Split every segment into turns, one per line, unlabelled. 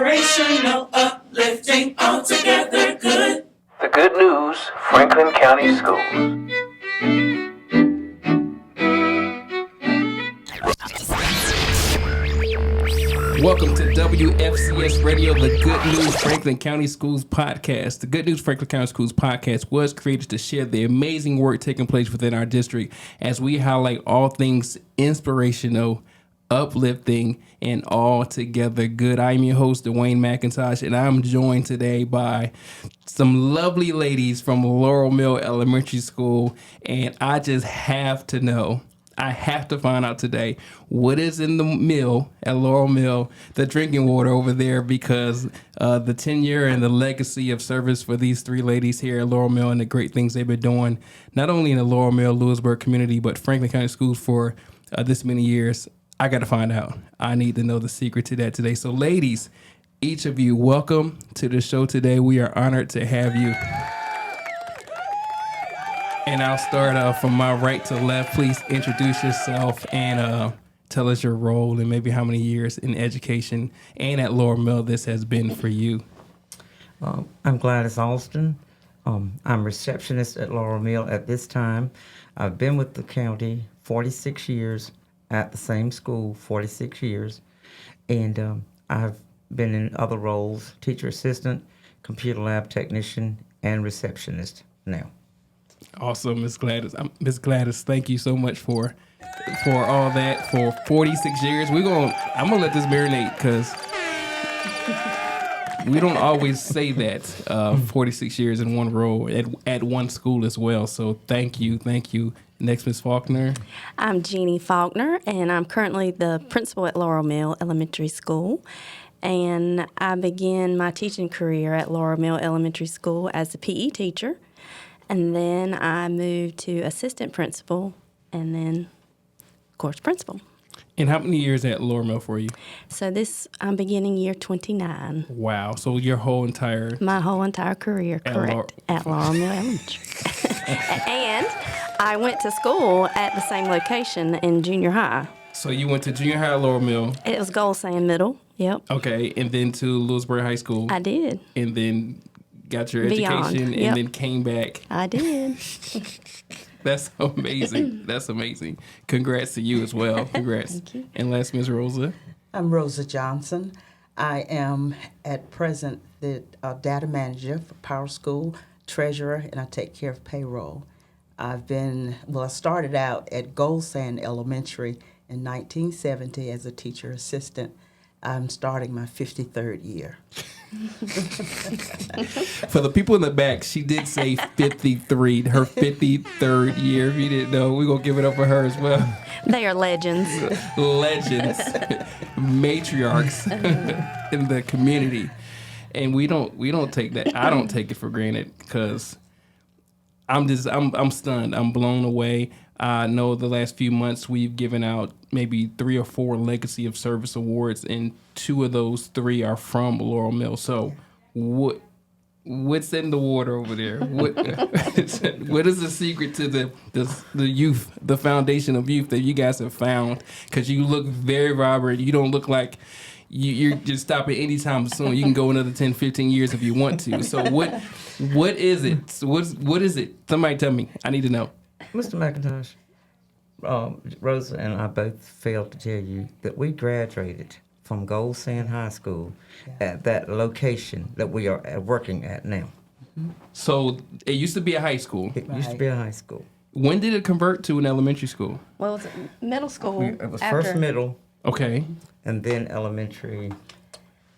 Inspirational, uplifting, altogether good.
The Good News Franklin County Schools.
Welcome to WFCS Radio, the Good News Franklin County Schools podcast. The Good News Franklin County Schools podcast was created to share the amazing work taking place within our district as we highlight all things inspirational, uplifting, and altogether good. I'm your host, Dwayne McIntosh, and I'm joined today by some lovely ladies from Laurel Mill Elementary School, and I just have to know, I have to find out today what is in the mill at Laurel Mill, the drinking water over there, because the tenure and the legacy of service for these three ladies here at Laurel Mill and the great things they've been doing, not only in the Laurel Mill, Lewisburg community, but Franklin County Schools for this many years. I got to find out. I need to know the secret to that today. So ladies, each of you, welcome to the show today. We are honored to have you. And I'll start from my right to left. Please introduce yourself and tell us your role and maybe how many years in education and at Laurel Mill this has been for you.
I'm Gladys Alston. I'm receptionist at Laurel Mill at this time. I've been with the county 46 years, at the same school 46 years, and I've been in other roles, teacher assistant, computer lab technician, and receptionist now.
Awesome, Miss Gladys. Miss Gladys, thank you so much for all that for 46 years. I'm gonna let this marinate because we don't always say that 46 years in one role at one school as well. So thank you. Next, Ms. Faulkner.
I'm Jeannie Faulkner, and I'm currently the principal at Laurel Mill Elementary School. And I began my teaching career at Laurel Mill Elementary School as a PE teacher. And then I moved to assistant principal, and then, of course, principal.
And how many years at Laurel Mill for you?
So I'm beginning year 29.
Wow. So your whole entire...
My whole entire career, correct, at Laurel Mill Elementary. And I went to school at the same location in junior high.
So you went to junior high at Laurel Mill.
It was Gold Sand Middle, yep.
Okay, and then to Lewisburg High School.
I did.
And then got your
Beyond.
education and then came back.
I did.
That's amazing. That's amazing. Congrats to you as well. Congrats.
Thank you.
And last, Ms. Rosa.
I'm Rosa Johnson. I am at present the data manager for Power School, treasurer, and I take care of payroll. I started out at Gold Sand Elementary in 1970 as a teacher assistant. I'm starting my 53rd year.
For the people in the back, she did say 53, her 53rd year. If you didn't know, we're going to give it up for her as well.
They are legends.
Legends, matriarchs in the community. And we don't take that. I don't take it for granted because I'm stunned. I'm blown away. I know the last few months we've given out maybe 3 or 4 Legacy of Service Awards, and 2 of those 3 are from Laurel Mill. So what's in the water over there? What is the secret to the youth, the foundation of youth that you guys have found? Because you look very vibrant. You don't look like you're just stopping anytime soon. You can go another 10, 15 years if you want to. So what is it? What is it? Somebody tell me. I need to know.
Mr. McIntosh, Rosa and I both failed to tell you that we graduated from Gold Sand High School at that location that we are working at now.
Mm-hmm. So it used to be a high school.
It used to be a high school.
When did it convert to an elementary school?
Well, it was middle school.
It was first middle.
Okay.
And then elementary.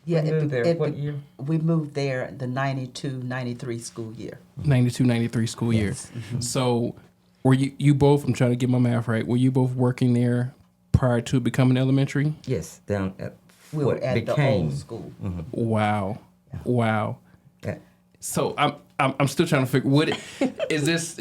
Yeah,
We moved there what year?
We moved there the 92-93 school year.
92-93 school year.
Mm-hmm.
So were you both, I'm trying to get my math right, were you both working there prior to becoming elementary?
Yes, down at
We were at the old school.
Mm-hmm.
Wow. Wow.
Yeah.
So I'm still trying to figure what is this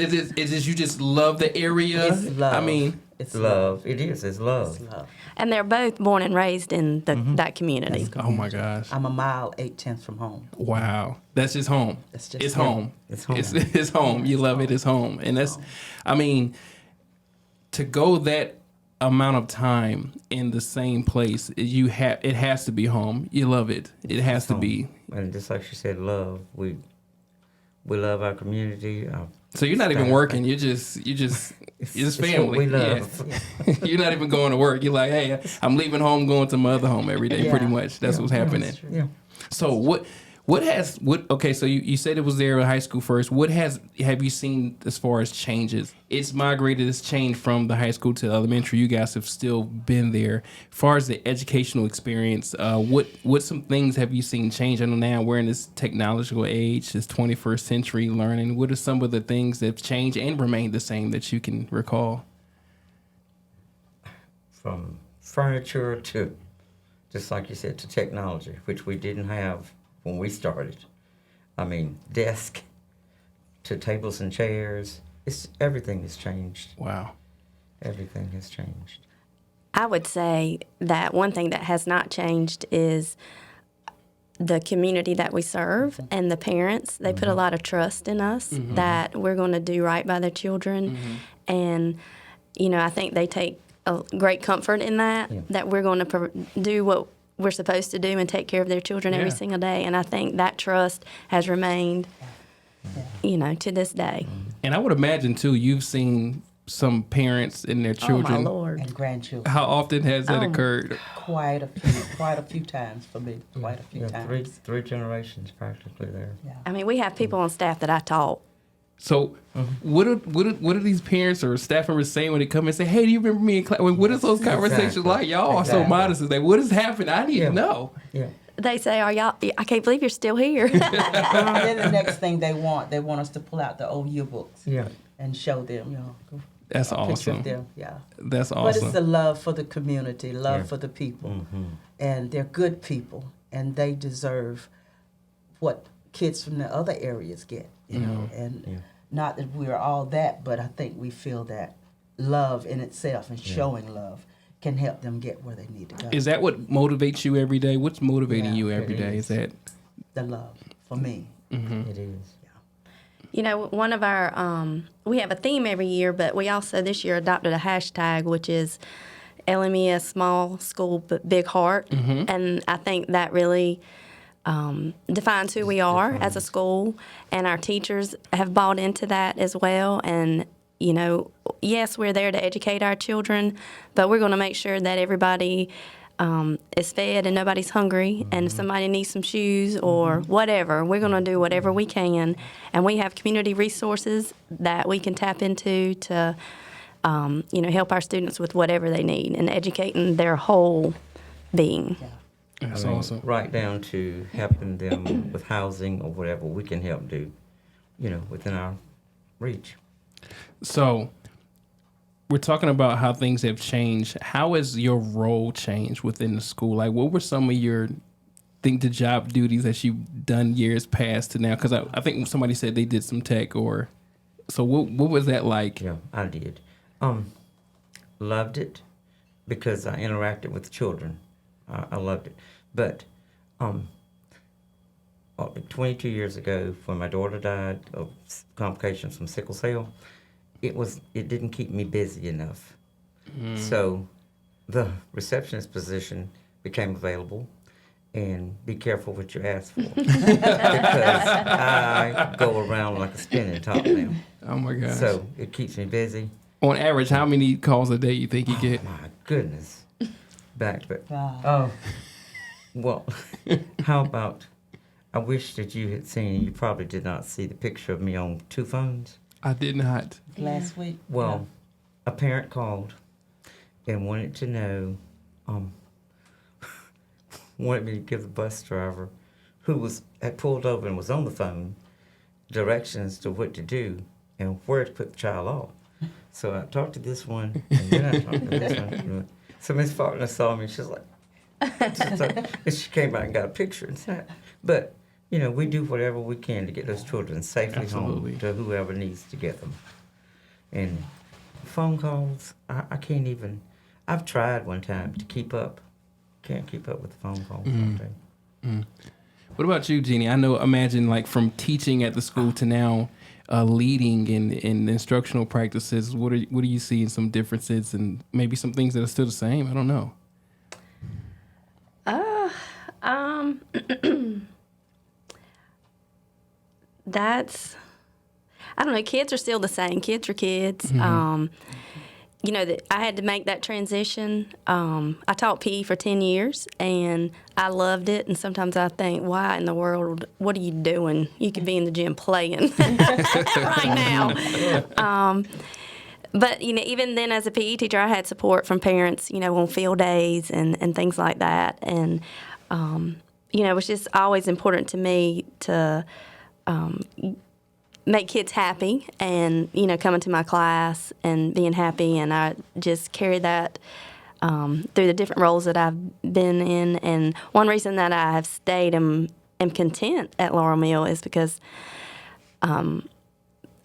you just love the area?
It's love.
I mean,
it's
love. It is. It's love.
It's love.
And they're both born and raised in that community.
oh my gosh.
I'm a mile 8/10 from home.
Wow. That's just home.
That's just
it's
home.
home.
It's home.
It's home. You love it. It's home. And that's, I mean, to go that amount of time in the same place, it has to be home. You love it. It has to be.
And just like she said, love. We love our community.
So you're not even working. You're just
It's
family.
what we love.
Yeah. You're not even going to work. You're like, hey, I'm leaving home, going to my other home every day.
Yeah.
Pretty much. That's what's happening.
Yeah.
So okay, so you said it was there in high school first. Have you seen as far as changes? It's migrated, it's changed from the high school to elementary. You guys have still been there. As far as the educational experience, what some things have you seen change? I know now we're in this technological age, this 21st century learning. What are some of the things that have changed and remained the same that you can recall?
From furniture to, just like you said, to technology, which we didn't have when we started. I mean, desk to tables and chairs. Everything has changed.
Wow.
Everything has changed.
I would say that one thing that has not changed is the community that we serve and the parents. They put a lot of trust in us that we're going to do right by their children. And, I think they take a great comfort in that we're going to do what we're supposed to do and take care of their children every single day. And I think that trust has remained, to this day.
And I would imagine, too, you've seen some parents and their children.
Oh, my Lord.
And grandchildren.
How often has that occurred?
Quite a few times for me. Quite a few times.
Three generations practically there.
Yeah.
I mean, we have people on staff that I taught.
So, what are these parents or staff members saying when they come and say, "Hey, do you remember me in class?" What is those conversations like? Y'all are so modest. It's like, what has happened? I need to know.
Yeah.
They say, "Are y'all? I can't believe you're still here."
And then the next thing they want us to pull out the old yearbooks.
Yeah.
And show them,
That's
a picture
awesome.
of them. Yeah.
That's
But
awesome.
it's the love for the community, love for the people. And they're good people, and they deserve what kids from the other areas get, And not that we're all that, but I think we feel that love in itself and showing love can help them get where they need to go.
Is that what motivates you every day? What's motivating you every day? Is that
the love for me?
It is.
One of our, we have a theme every year, but we also this year adopted a hashtag, which is LMES Small School but Big Heart. And I think that really defines who we are as a school, and our teachers have bought into that as well. And yes, we're there to educate our children, but we're going to make sure that everybody is fed and nobody's hungry. And if somebody needs some shoes or whatever, we're going to do whatever we can. And we have community resources that we can tap into to help our students with whatever they need and educating their whole being.
that's awesome?
Right down to helping them with housing or whatever we can help do, within our reach.
So, we're talking about how things have changed. How has your role changed within the school? Like, what were some of your the job duties that you've done years past to now? Because I think somebody said they did some tech or. So what was that like?
Yeah, I did. Loved it because I interacted with children. I loved it. But 22 years ago, when my daughter died of complications from sickle cell, it didn't keep me busy enough. So the receptionist position became available. And be careful what you ask for. Because I go around like a spinning top now.
Oh my gosh.
So it keeps me busy.
On average, how many calls a day you think you get?
My goodness. Back to back.
Wow.
Oh. Well, how about, I wish that you had seen, you probably did not see the picture of me on 2 phones.
I did not.
Last week?
Well, a parent called and wanted to know, wanted me to give the bus driver, who had pulled over and was on the phone, directions to what to do and where to put the child off. So I talked to this one, and then I talked to this one. So Miss Faulkner saw me, she's like, and she came by and got a picture and said, but, we do whatever we can to get those children safely home to whoever needs to get them. And phone calls, I can't even, I've tried one time to keep up. Can't keep up with the phone calls.
What about you, Jeannie? Imagine like from teaching at the school to now, leading in instructional practices? What are you seeing some differences and maybe some things that are still the same? I don't know.
That's, I don't know. Kids are still the same. Kids are kids. You know, that I had to make that transition. I taught PE for 10 years, and I loved it. And sometimes I think, why in the world, what are you doing? You could be in the gym playing right now. But, you know, even then as a PE teacher, I had support from parents, you know, on field days and things like that. And, you know, it was just always important to me to make kids happy and, you know, coming to my class and being happy. And I just carry that through the different roles that I've been in. And one reason that I have stayed and am content at Laurel Mill is because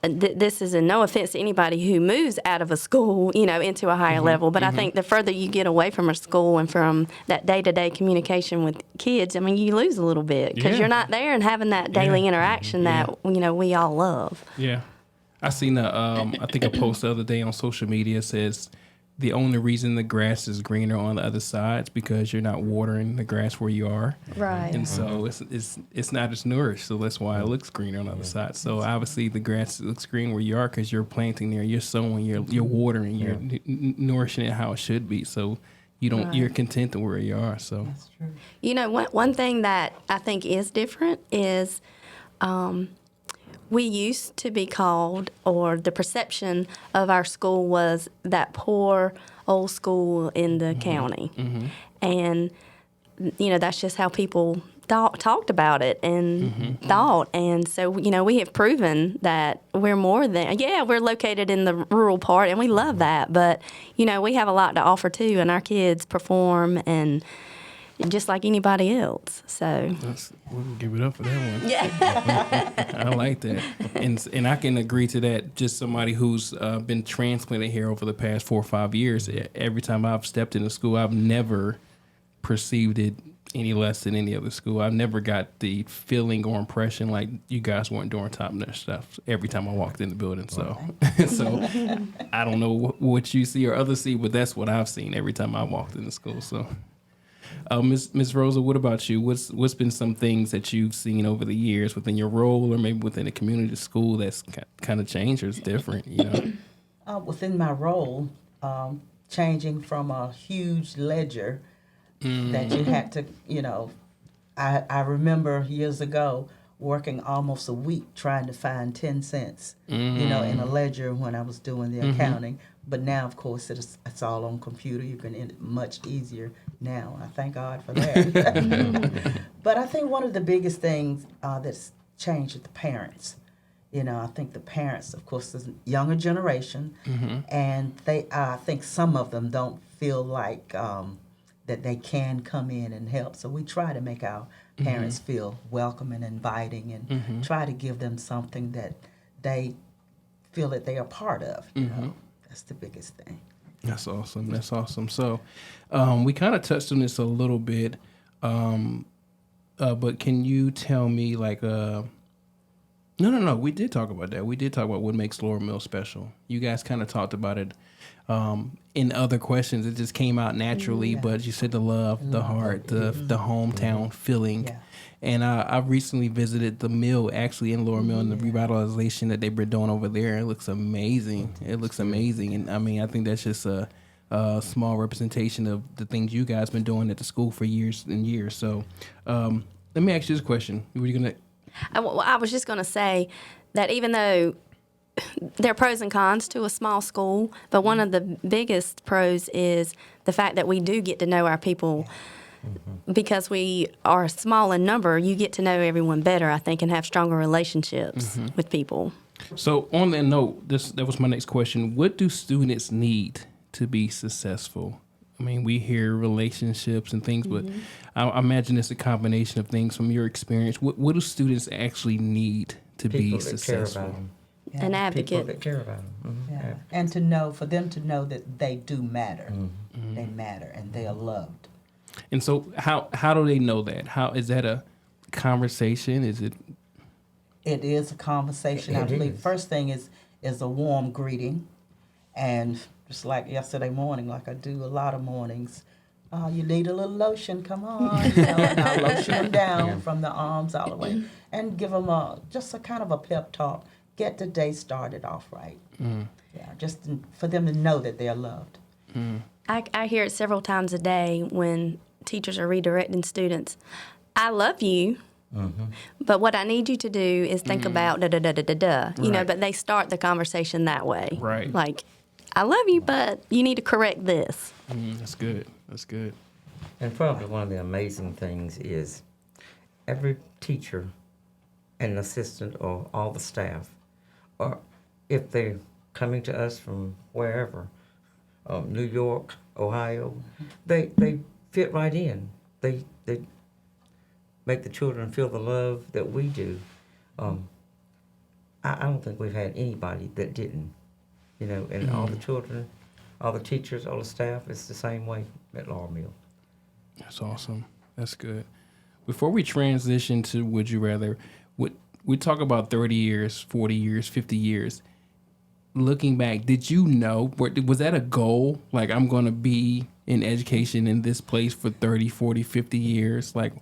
this is no offense to anybody who moves out of a school, you know, into a higher level. But I think the further you get away from a school and from that day-to-day communication with kids, I mean, you lose a little bit because you're not there and having that daily interaction that, you know, we all love.
Yeah. I seen I think a post the other day on social media says the only reason the grass is greener on the other side is because you're not watering the grass where you are.
Right.
And so it's not as nourished, so that's why it looks greener on the other side. So obviously the grass looks green where you are because you're planting there, you're sowing, you're watering, you're nourishing it how it should be. So you're content where you are. So
That's true.
You know, one thing that I think is different is we used to be called, or the perception of our school was that poor old school in the county. And, you know, that's just how people talked about it and thought. And so, you know, we have proven that we're more than, we're located in the rural part and we love that. But, you know, we have a lot to offer too, and our kids perform and just like anybody else. So
we'll give it up for that one.
yeah.
I like that, and I can agree to that. Just somebody who's been transplanted here over the past 4 or 5 years. Every time I've stepped into school, I've never perceived it any less than any other school. I've never got the feeling or impression like you guys weren't doing top-notch stuff every time I walked in the building. So, so I don't know what you see or others see, but that's what I've seen every time I walked into school. So. Ms. Rosa, what about you? What's been some things that you've seen over the years within your role or maybe within a community school that's kind of changed or is different, you know?
Within my role, changing from a huge ledger that you had to, you know, I remember years ago working almost a week trying to find 10 cents, you know, in a ledger when I was doing the accounting. But now, of course, it's all on computer. You can end it much easier now. I thank God for that. But I think one of the biggest things that's changed is the parents. You know, I think the parents, of course, is a younger generation, and I think some of them don't feel like that they can come in and help. So we try to make our parents feel welcome and inviting and try to give them something that they feel that they are part of, you know. That's the biggest thing.
That's awesome. That's awesome. So we kind of touched on this a little bit, but can you tell me like, no, we did talk about that. We did talk about what makes Laurel Mill special. You guys kind of talked about it in other questions. It just came out naturally, but you said the love, the heart, the hometown feeling. Yeah. And I recently visited the mill, actually in Laurel Mill, and the revitalization that they've been doing over there. It looks amazing. It looks amazing. And I mean, I think that's just a small representation of the things you guys been doing at the school for years and years. So let me ask you this question. Were you going to...
I was just going to say that even though there are pros and cons to a small school, but one of the biggest pros is the fact that we do get to know our people. Because we are small in number, you get to know everyone better, I think, and have stronger relationships with people.
So on that note, that was my next question. What do students need to be successful? I mean, we hear relationships and things, but I imagine it's a combination of things from your experience. What do students actually need to
People
be
that
successful?
care about them.
Yeah.
An advocate.
People that care about them.
Yeah. And for them to know that they do matter. They matter and they are loved.
And so how do they know that? How is that a conversation? Is it?
It is a conversation. I
It
believe
is.
first thing is a warm greeting, and just like yesterday morning, like I do a lot of mornings. You need a little lotion, come on, and I'll lotion them down from the arms all the way, and give them just a kind of a pep talk. Get the day started off right. Yeah, just for them to know that they're loved.
I hear it several times a day when teachers are redirecting students. I love you, but what I need you to do is think about da-da-da-da-da-da. You know,
Right.
but they start the conversation that way.
Right.
Like, I love you, but you need to correct this.
That's good. That's good.
And probably one of the amazing things is every teacher and assistant or all the staff, or if they're coming to us from wherever, New York, Ohio, they fit right in. They make the children feel the love that we do. I don't think we've had anybody that didn't, you know, and all the children, all the teachers, all the staff, it's the same way at Laurel Mill.
That's awesome. That's good. Before we transition to Would You Rather, we talk about 30 years, 40 years, 50 years. Looking back, did you know, was that a goal? Like, I'm going to be in education in this place for 30, 40, 50 years? Like,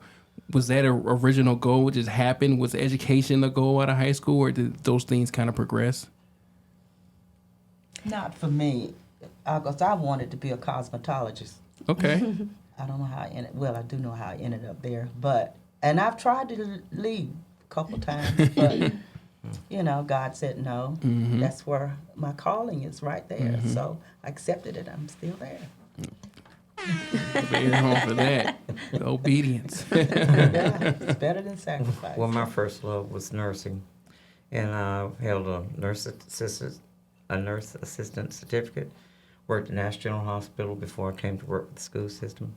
was that an original goal? It just happened? Was education a goal out of high school, or did those things kind of progress?
Not for me, because I wanted to be a cosmetologist.
Okay.
I don't know how I ended. Well, I do know how I ended up there, and I've tried to leave a couple times, but you know, God said no. That's where my calling is, right there. So I accepted it. I'm still there.
Very home for that. Obedience.
Yeah, it's better than sacrifice.
Well, my first love was nursing, and I held a nurse assistant certificate. Worked at Nash General Hospital before I came to work with the school system,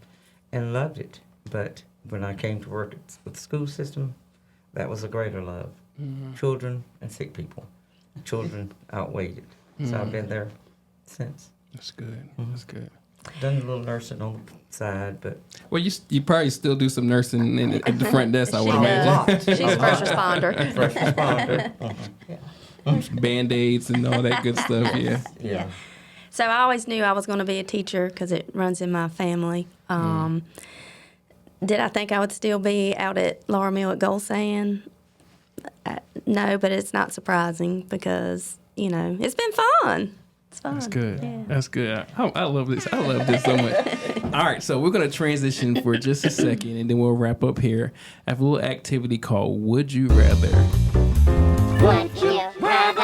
and loved it. But when I came to work with the school system, that was a greater love. Children and sick people. Children outweighed it. So I've been there since.
That's good. That's good.
Done a little nursing on the side, but
Well, you probably still do some nursing at the front desk, I would
She
imagine.
does. She's a first responder.
first responder.
Band-Aids and all that good stuff, yeah.
Yeah.
So I always knew I was going to be a teacher because it runs in my family. Did I think I would still be out at Laurel Mill at Gold Sand? No, but it's not surprising because, you know, it's been fun. It's fun.
That's good.
Yeah.
That's good. I love this. I love this so much. All right, so we're going to transition for just a second, and then we'll wrap up here. I have a little activity called Would You Rather.
Would you rather?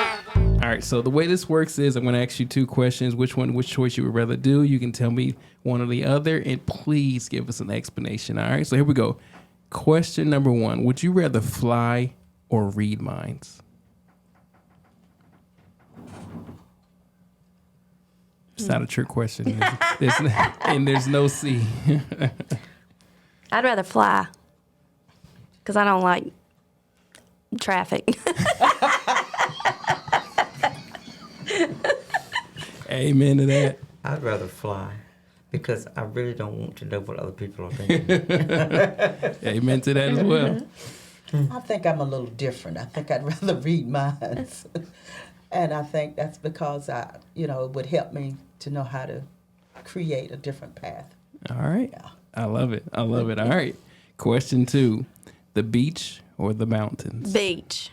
All right, so the way this works is I'm going to ask you two questions. Which choice you would rather do? You can tell me one or the other, and please give us an explanation. All right, so here we go. Question number one. Would you rather fly or read minds? It's not a trick question. There's no C.
I'd rather fly because I don't like traffic.
Amen to that.
I'd rather fly because I really don't want to know what other people are thinking.
Amen to that as well.
I think I'm a little different. I think I'd rather read minds. And I think that's because it would help me to know how to create a different path.
All right.
Yeah.
I love it. I love it. All right. Question two. The beach or the mountains?
Beach,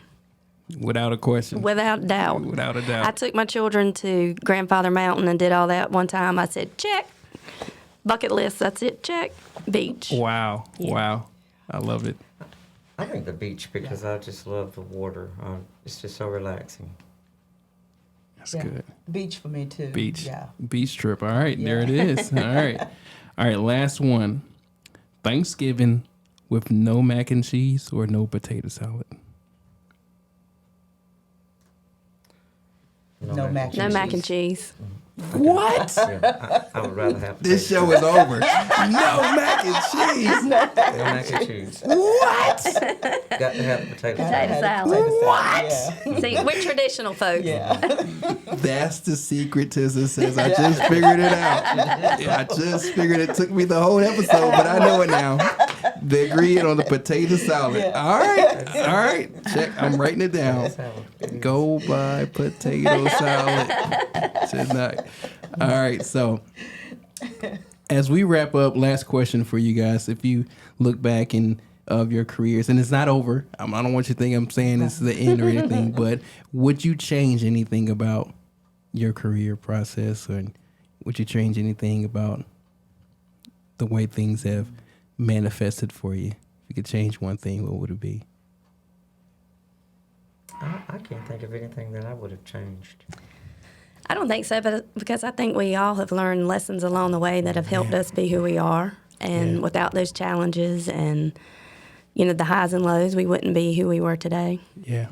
Without a question.
without doubt.
Without a
I
doubt.
took my children to Grandfather Mountain and did all that one time. I said, check. Bucket list, that's it, check. Beach.
Wow.
Yeah.
Wow. I love it.
I think the beach because I just love the water. It's just so relaxing.
That's
Yeah.
good.
Beach for me too.
Beach.
Yeah.
Beach trip. All right. There
Yeah.
it is. All right. All right. Last one. Thanksgiving with no mac and cheese or no potato salad?
No mac and
No
cheese.
mac and cheese.
What?
Yeah, I would rather have
This
potato
show is over. No mac and cheese.
salad. No mac and cheese.
What?
Got to have the potato
Potato
salad.
salad.
What?
See, we're traditional folks.
Yeah.
That's the secret to success. I just figured it out. Yeah, I just figured it. Took me the whole episode, but I know it now. They agreed on the potato salad.
Yeah.
All right. Check. I'm writing it down. Go buy potato salad tonight. All right. So, as we wrap up, last question for you guys. If you look back of your careers, and it's not over. I don't want you to think I'm saying this is the end or anything, but would you change anything about your career process, or would you change anything about the way things have manifested for you? If you could change one thing, what would it be?
I can't think of anything that I would have changed.
I don't think so, but because I think we all have learned lessons along the way that have helped us be who we are. And without those challenges and, the highs and lows, we wouldn't be who we were today.
Yeah.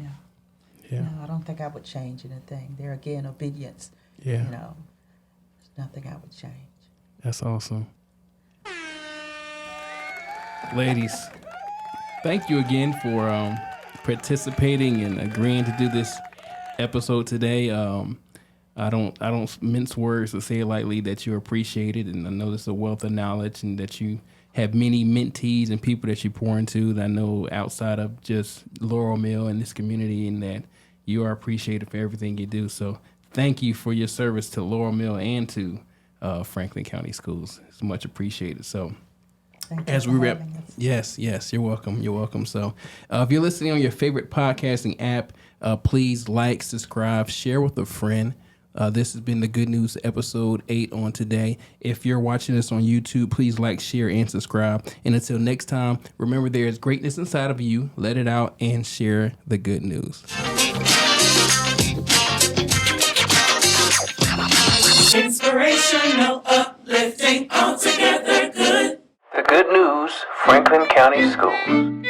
No, I don't think I would change anything. There again, obedience.
Yeah.
There's nothing I would change.
That's awesome. Ladies, thank you again for participating and agreeing to do this episode today. I don't mince words to say it lightly that you're appreciated, and I know there's a wealth of knowledge and that you have many mentees and people that you pour into that I know outside of just Laurel Mill and this community, and that you are appreciated for everything you do. So thank you for your service to Laurel Mill and to Franklin County Schools. It's much appreciated. So as we wrap, yes, you're welcome. So if you're listening on your favorite podcasting app, please like, subscribe, share with a friend. This has been the Good News episode 8 on today. If you're watching this on YouTube, please like, share, and subscribe. And until next time, remember there is greatness inside of you. Let it out and share the good news.
Inspirational, uplifting, altogether good.
The Good News Franklin County Schools.